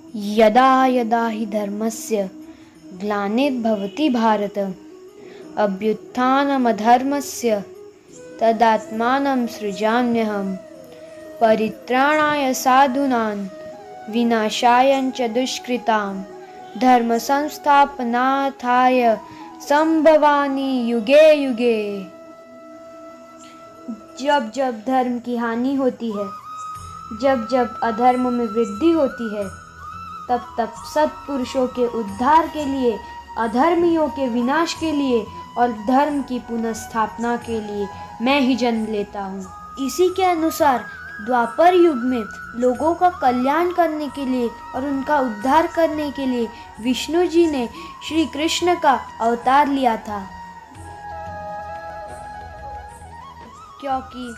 यदा यदा हि धर्मस्य ग्लानिर्भवति भारत अभ्युत्थानमधर्मस्य तदात्मानं सृजाम्यहं परित्राणाय साधूनां विनाशाय च दुष्कृतां धर्म संस्थापनार्थाय संभवामि युगे युगे। जब जब धर्म की हानि होती है, जब जब अधर्म में वृद्धि होती है, तब तब सत्पुरुषों के उद्धार के लिए, अधर्मियों के विनाश के लिए और धर्म की पुनर्स्थापना के लिए मैं ही जन्म लेता हूँ। इसी के अनुसार द्वापर युग में लोगों का कल्याण करने के लिए और उनका उद्धार करने के लिए विष्णु जी ने श्री कृष्ण का अवतार लिया था। क्योंकि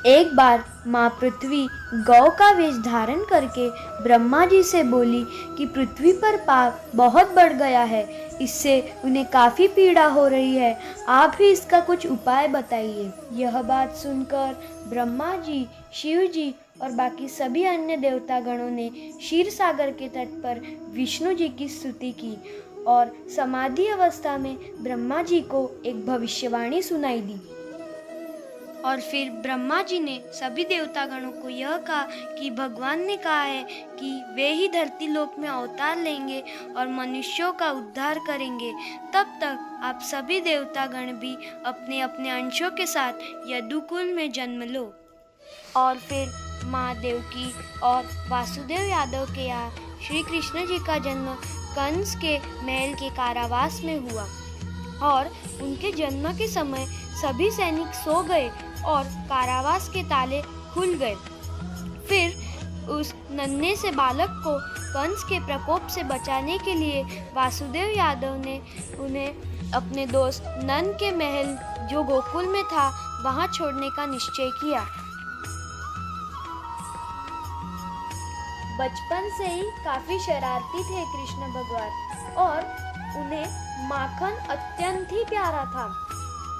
एक बार माँ पृथ्वी गौ का वेश धारण करके ब्रह्मा जी से बोली कि पृथ्वी पर पाप बहुत बढ़ गया है, इससे उन्हें काफ़ी पीड़ा हो रही है, आप ही इसका कुछ उपाय बताइए। यह बात सुनकर ब्रह्मा जी, शिव जी और बाकी सभी अन्य देवता गणों ने क्षीर सागर के तट पर विष्णु जी की स्तुति की और समाधि अवस्था में ब्रह्मा जी को एक भविष्यवाणी सुनाई दी। और फिर ब्रह्मा जी ने सभी देवता गणों को यह कहा कि भगवान ने कहा है कि वे ही धरती लोक में अवतार लेंगे और मनुष्यों का उद्धार करेंगे। तब तक आप सभी देवता गण भी अपने अपने अंशों के साथ यदुकुल में जन्म लो। और फिर महादेव की और वासुदेव यादव के यहाँ श्री कृष्ण जी का जन्म कंस के महल के कारावास में हुआ और उनके जन्म के समय सभी सैनिक सो गए और कारावास के ताले खुल गए। फिर उस नन्हे से बालक को कंस के प्रकोप से बचाने के लिए वासुदेव यादव ने उन्हें अपने दोस्त नंद के महल जो गोकुल में था वहां छोड़ने का निश्चय किया। बचपन से ही काफी शरारती थे कृष्ण भगवान और उन्हें माखन अत्यंत ही प्यारा था,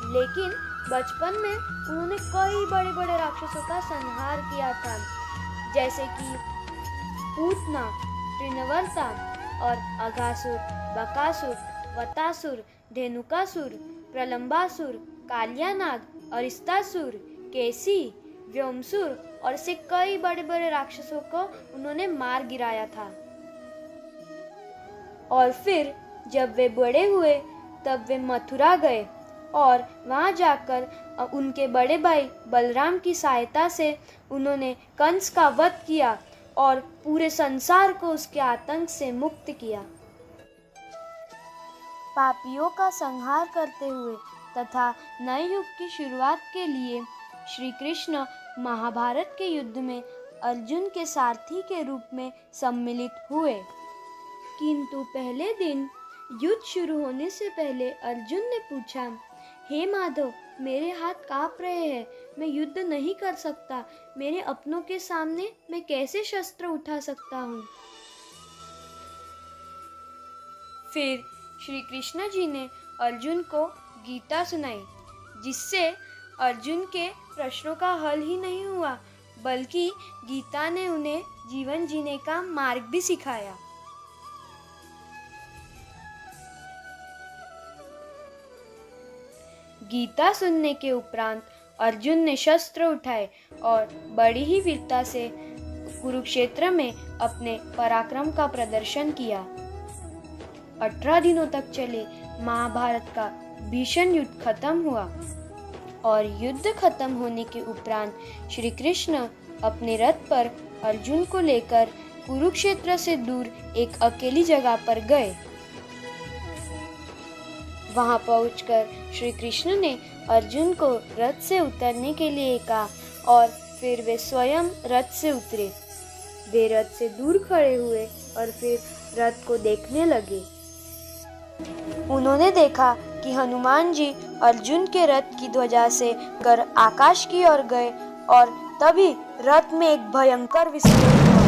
लेकिन बचपन में उन्होंने कई बड़े बड़े राक्षसों का संहार किया था, जैसे कि पूतना, त्रिनवर्ता और अघासुर, बकासुर, वतासुर, धेनुकासुर, प्रलंबासुर, कालियानाग, अरिस्तासुर, केसी, व्योमसुर और से कई बड़े बड़े राक्षसों को उन्होंने मार गिराया था। और फिर जब वे बड़े हुए तब वे मथुरा गए और वहां जाकर उनके बड़े भाई बलराम की सहायता से उन्होंने कंस का वध किया और पूरे संसार को उसके आतंक से मुक्त किया। पापियों का संहार करते हुए तथा नए युग की शुरुआत के लिए श्री कृष्ण महाभारत के युद्ध में अर्जुन के सारथी के रूप में सम्मिलित हुए। किंतु पहले दिन युद्ध शुरू होने से पहले अर्जुन ने पूछा, हे माधव, मेरे हाथ कांप रहे हैं, मैं युद्ध नहीं कर सकता, मेरे अपनों के सामने मैं कैसे शस्त्र उठा सकता हूँ। फिर श्री कृष्ण जी ने अर्जुन को गीता सुनाई, जिससे अर्जुन के प्रश्नों का हल ही नहीं हुआ बल्कि गीता ने उन्हें जीवन जीने का मार्ग भी सिखाया। गीता सुनने के उपरांत अर्जुन ने शस्त्र उठाए और बड़ी ही वीरता से कुरुक्षेत्र में अपने पराक्रम का प्रदर्शन किया। 18 दिनों तक चले महाभारत का भीषण युद्ध खत्म हुआ और युद्ध खत्म होने के उपरांत श्री कृष्ण अपने रथ पर अर्जुन को लेकर कुरुक्षेत्र से दूर एक अकेली जगह पर गए। वहां पहुंचकर श्री कृष्ण ने अर्जुन को रथ से उतरने के लिए कहा और फिर वे स्वयं रथ से उतरे। वे रथ से दूर खड़े हुए और फिर रथ को देखने लगे। उन्होंने देखा कि हनुमान जी अर्जुन के रथ की ध्वजा से कर आकाश की ओर गए और तभी रथ में एक भयंकर विस्फोट हुआ।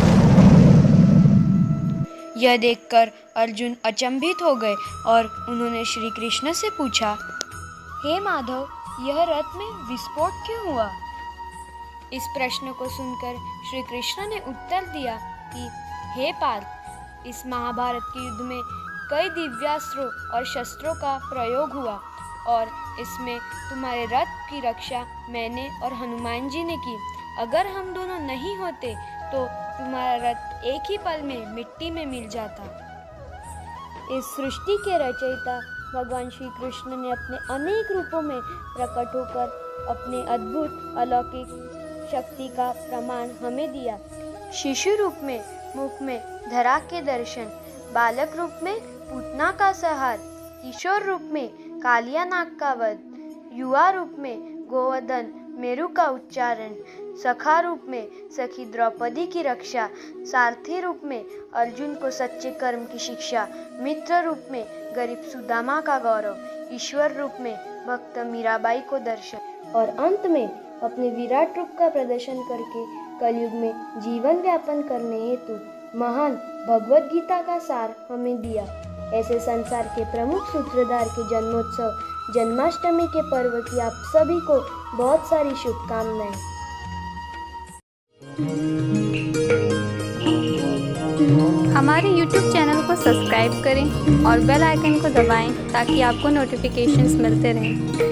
यह देखकर अर्जुन अचंभित हो गए और उन्होंने श्री कृष्ण से पूछा, हे माधव, यह रथ में विस्फोट क्यों हुआ? इस प्रश्न को सुनकर श्री कृष्ण ने उत्तर दिया कि हे पार्थ, इस महाभारत के युद्ध में कई दिव्यास्त्रों और शस्त्रों का प्रयोग हुआ और इसमें तुम्हारे रथ की रक्षा मैंने और हनुमान जी ने की। अगर हम दोनों नहीं होते तो तुम्हारा रथ एक ही पल में मिट्टी में मिल जाता। इस सृष्टि के रचयिता भगवान श्री कृष्ण ने अपने अनेक रूपों में प्रकट होकर अपने अद्भुत अलौकिक शक्ति का प्रमाण हमें दिया। शिशु रूप में मुख में धरा के दर्शन, बालक रूप में पूतना का संहार, किशोर रूप में कालिया नाग का वध, युवा रूप में गोवर्धन मेरु का उच्चारण, सखा रूप में सखी द्रौपदी की रक्षा, सारथी रूप में अर्जुन को सच्चे कर्म की शिक्षा, मित्र रूप में गरीब सुदामा का गौरव, ईश्वर रूप में भक्त मीराबाई को दर्शन और अंत में अपने विराट रूप का प्रदर्शन करके कलयुग में जीवन व्यापन करने हेतु महान भगवत गीता का सार हमें दिया। ऐसे संसार के प्रमुख सूत्रधार के जन्मोत्सव जन्माष्टमी के पर्व की आप सभी को बहुत सारी शुभकामनाएं। हमारे YouTube चैनल को सब्सक्राइब करें और बेल आइकन को दबाएं ताकि आपको नोटिफिकेशंस मिलते रहें।